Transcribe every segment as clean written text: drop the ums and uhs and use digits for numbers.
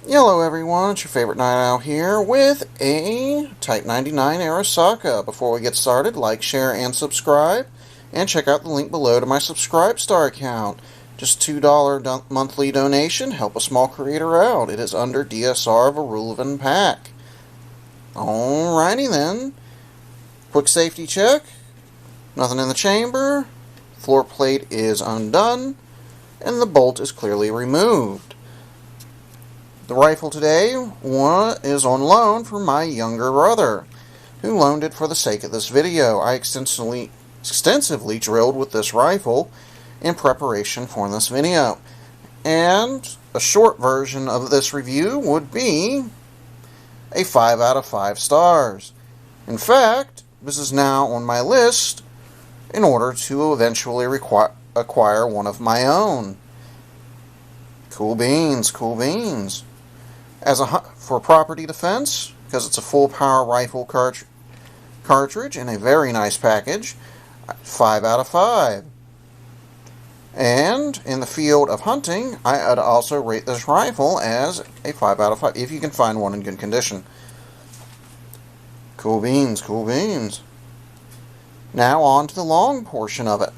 Hello everyone, it's your favorite night owl here with a Type 99 Arisaka. Before we get started, like, share, and subscribe. And check out the link below to my Subscribe Star account. Just $2 monthly donation, help a small creator out. It is under DSR of a Rulevan pack. Alrighty then. Quick safety check. Nothing in the chamber. Floor plate is undone. And the bolt is clearly removed. The rifle today is on loan from my younger brother, who loaned it for the sake of this video. I extensively drilled with this rifle in preparation for this video. And a short version of this review would be a 5 out of 5 stars. In fact, this is now on my list in order to eventually acquire one of my own. Cool beans, cool beans. For property defense, because it's a full power rifle cartridge in a very nice package, 5 out of 5. And in the field of hunting, I'd also rate this rifle as a 5 out of 5, if you can find one in good condition. Cool beans, cool beans. Now on to the long portion of it.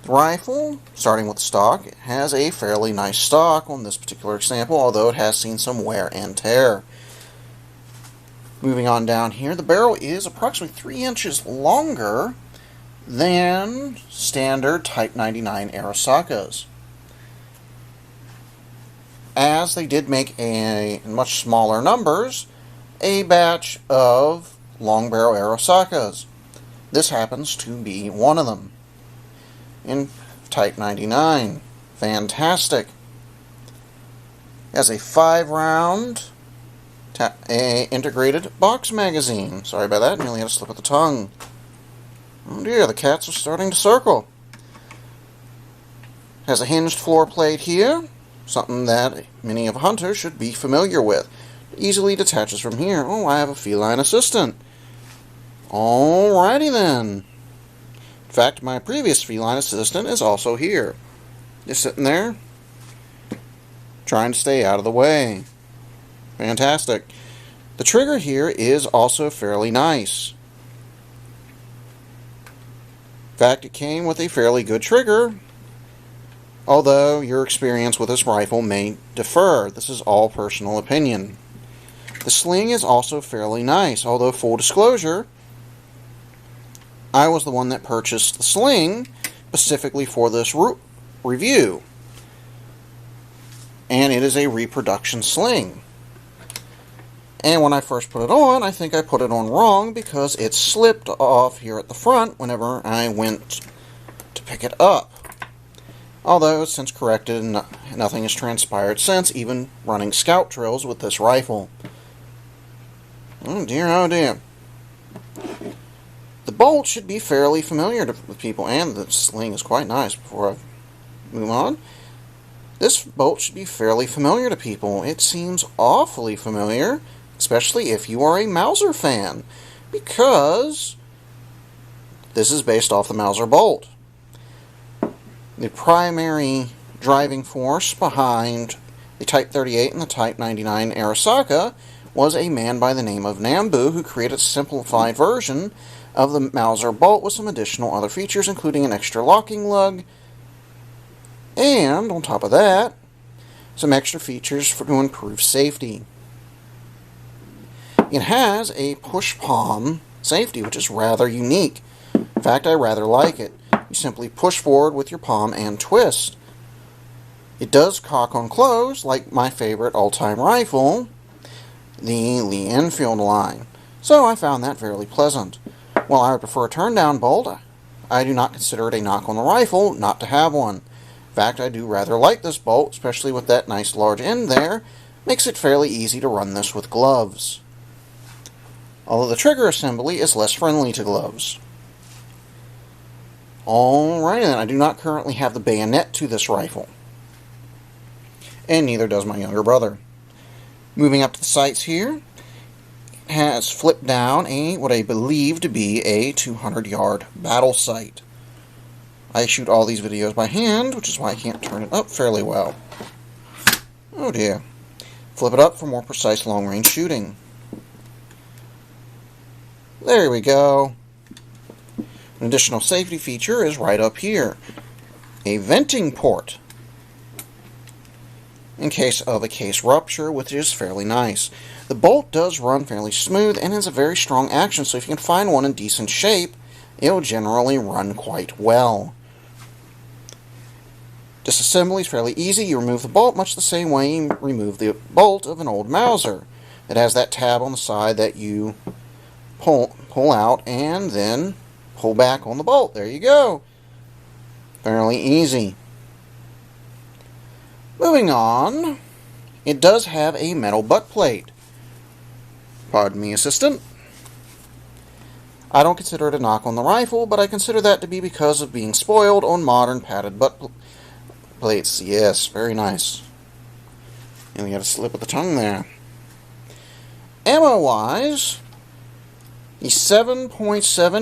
The rifle, starting with the stock, has a fairly nice stock on this particular example, although it has seen some wear and tear. Moving on down here, the barrel is approximately 3 inches longer than standard Type 99 Arisakas, as they did make in much smaller numbers a batch of long barrel Arisakas. This happens to be one of them. In Type 99. Fantastic. Has a 5-round integrated box magazine. Sorry about that, nearly had a slip of the tongue. Oh dear, the cats are starting to circle. Has a hinged floor plate here, something that many of hunters should be familiar with. Easily detaches from here. Oh, I have a feline assistant. Alrighty then. In fact, my previous feline assistant is also here. Just sitting there, trying to stay out of the way. Fantastic. The trigger here is also fairly nice. In fact, it came with a fairly good trigger, although your experience with this rifle may differ. This is all personal opinion. The sling is also fairly nice, although full disclosure, I was the one that purchased the sling specifically for this review. And it is a reproduction sling. And when I first put it on, I think I put it on wrong because it slipped off here at the front whenever I went to pick it up. Although, since corrected, nothing has transpired since, even running scout drills with this rifle. Oh dear, oh dear. The bolt should be fairly familiar with people, and the sling is quite nice. Before I move on, this bolt should be fairly familiar to people. It seems awfully familiar, especially if you are a Mauser fan, because this is based off the Mauser bolt. The primary driving force behind the Type 38 and the Type 99 Arisaka was a man by the name of Nambu, who created a simplified version of the Mauser bolt with some additional other features, including an extra locking lug, and on top of that, some extra features to improve safety. It has a push palm safety, which is rather unique. In fact, I rather like it. You simply push forward with your palm and twist. It does cock on close, like my favorite all-time rifle, the Lee Enfield line. So I found that fairly pleasant. While I would prefer a turn-down bolt, I do not consider it a knock on the rifle not to have one. In fact, I do rather like this bolt, especially with that nice large end there. Makes it fairly easy to run this with gloves. Although the trigger assembly is less friendly to gloves. Alright then, I do not currently have the bayonet to this rifle. And neither does my younger brother. Moving up to the sights here, has flipped down what I believe to be a 200-yard battle sight. I shoot all these videos by hand, which is why I can't turn it up fairly well. Oh dear. Flip it up for more precise long-range shooting. There we go. An additional safety feature is right up here. A venting port, in case of a case rupture, which is fairly nice. The bolt does run fairly smooth and has a very strong action, so if you can find one in decent shape, it will generally run quite well. Disassembly is fairly easy. You remove the bolt much the same way you remove the bolt of an old Mauser. It has that tab on the side that you pull out and then pull back on the bolt. There you go. Fairly easy. Moving on, it does have a metal butt plate. Pardon me, assistant. I don't consider it a knock on the rifle, but I consider that to be because of being spoiled on modern padded butt plates. Yes, very nice. And we got a slip of the tongue there. Ammo-wise, the 7.7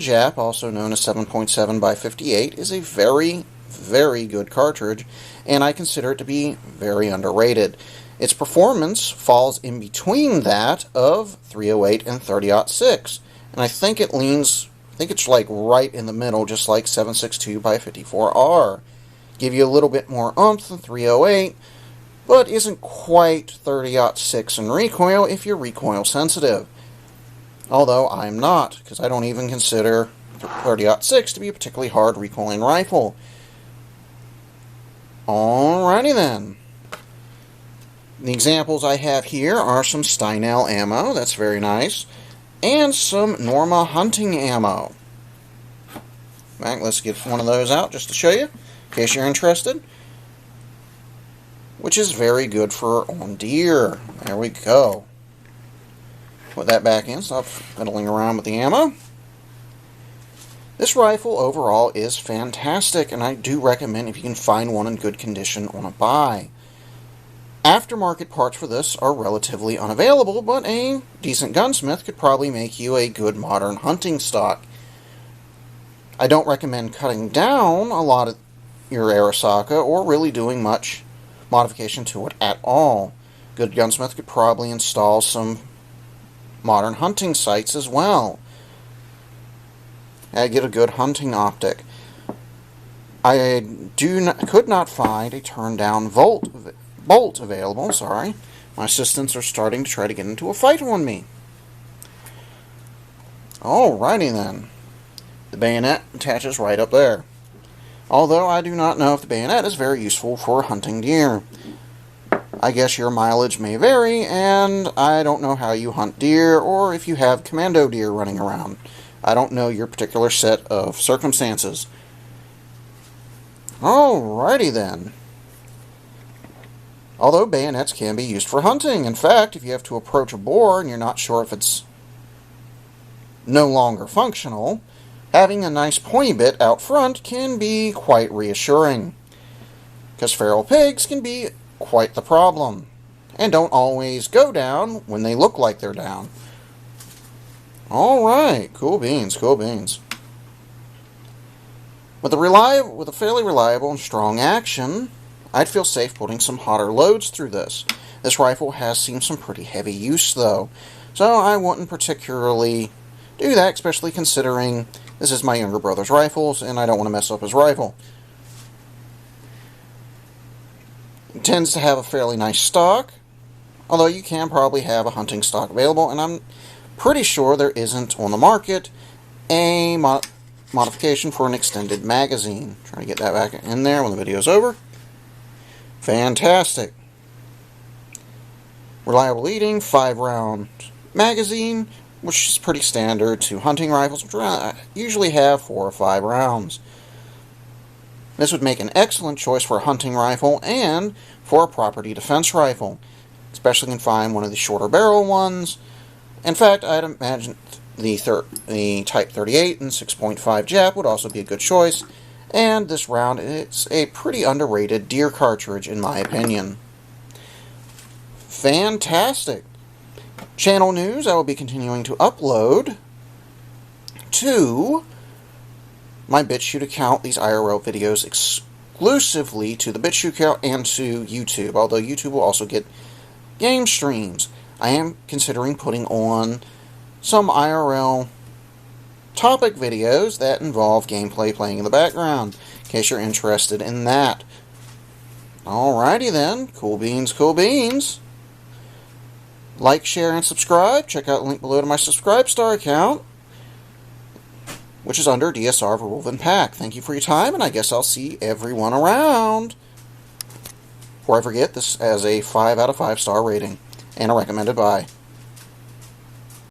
Jap, also known as 7.7 by 58, is a very, very good cartridge, and I consider it to be very underrated. Its performance falls in between that of 308 and 30-06, and I think it's like right in the middle, just like 7.62 by 54R. Give you a little bit more oomph than 308, but isn't quite 30-06 in recoil if you're recoil sensitive. Although I'm not, because I don't even consider 30-06 to be a particularly hard recoiling rifle. Alrighty then. The examples I have here are some Steinel ammo, that's very nice, and some Norma hunting ammo. Right, let's get one of those out just to show you, in case you're interested. Which is very good for on deer. There we go. Put that back in, stop fiddling around with the ammo. This rifle overall is fantastic, and I do recommend if you can find one in good condition on a buy. Aftermarket parts for this are relatively unavailable, but a decent gunsmith could probably make you a good modern hunting stock. I don't recommend cutting down a lot of your Arisaka or really doing much modification to it at all. Good gunsmith could probably install some modern hunting sights as well. I get a good hunting optic. I could not find a turn-down bolt available. Sorry, my assistants are starting to try to get into a fight on me. Alrighty then. The bayonet attaches right up there. Although I do not know if the bayonet is very useful for hunting deer. I guess your mileage may vary, and I don't know how you hunt deer, or if you have commando deer running around. I don't know your particular set of circumstances. Alrighty then. Although bayonets can be used for hunting. In fact, if you have to approach a boar and you're not sure if it's no longer functional, having a nice pointy bit out front can be quite reassuring. Because feral pigs can be quite the problem, and don't always go down when they look like they're down. Alright, cool beans, cool beans. With a fairly reliable and strong action, I'd feel safe putting some hotter loads through this. This rifle has seen some pretty heavy use though, so I wouldn't particularly do that, especially considering this is my younger brother's rifles and I don't want to mess up his rifle. It tends to have a fairly nice stock, although you can probably have a hunting stock available, and I'm pretty sure there isn't on the market a modification for an extended magazine. Trying to get that back in there when the video's over. Fantastic. Reliable leading, 5-round magazine, which is pretty standard to hunting rifles, which usually have 4 or 5 rounds. This would make an excellent choice for a hunting rifle and for a property defense rifle, especially if you can find one of the shorter barrel ones. In fact, I'd imagine the Type 38 and 6.5 Jap would also be a good choice, and this round is a pretty underrated deer cartridge in my opinion. Fantastic! Channel news, I will be continuing to upload to my BitChute account these IRL videos exclusively to the BitChute account and to YouTube, although YouTube will also get game streams. I am considering putting on some IRL topic videos that involve gameplay playing in the background, in case you're interested in that. Alrighty then, cool beans, cool beans. Like, share, and subscribe. Check out the link below to my Subscribestar account, which is under DSR Verwolven Pack. Thank you for your time, and I guess I'll see everyone around. Before I forget, this has a 5 out of 5 star rating and a recommended buy.